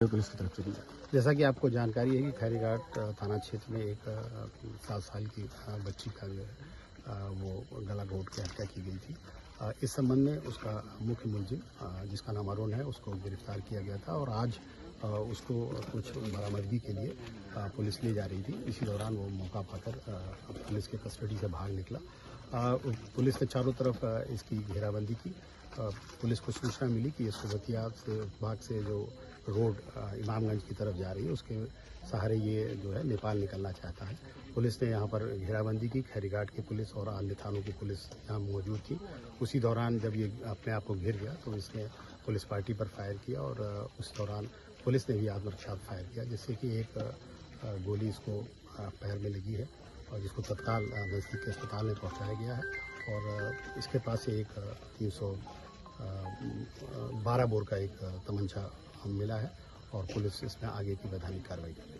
Police की तरफ से दी जाती है। जैसा कि आपको जानकारी है कि खैरीघाट थाना क्षेत्र में एक 7 साल की बच्ची का जो है वो गला घोंट के हत्या की गई थी। इस संबंध में उसका मुख्य मुलजिम जिसका नाम अरुण है उसको गिरफ्तार किया गया था और आज उसको कुछ बरामदगी के लिए पुलिस ले जा रही थी। इसी दौरान वो मौका पाकर पुलिस के कस्टडी से भाग निकला। पुलिस ने चारों तरफ इसकी घेराबंदी की। पुलिस को सूचना मिली कि ये सोबतिया से बाग से जो रोड इमामगंज की तरफ जा रही है उसके सहारे ये जो है नेपाल निकलना चाहता है। पुलिस ने यहाँ पर घेराबंदी की। खैरीघाट की पुलिस और अन्य थानों की पुलिस यहाँ मौजूद थी। उसी दौरान जब ये अपने आप को घिर गया तो इसने पुलिस पार्टी पर फायर किया और उस दौरान पुलिस ने भी आत्मरक्षा फायर किया, जिससे कि एक गोली इसको पैर में लगी है और जिसको तत्काल नज़दीक के अस्पताल में पहुँचाया गया है। और इसके पास से एक 312 बोर का एक तमंचा मिला है और पुलिस इसमें आगे की वैधानिक कार्रवाई कर रही है।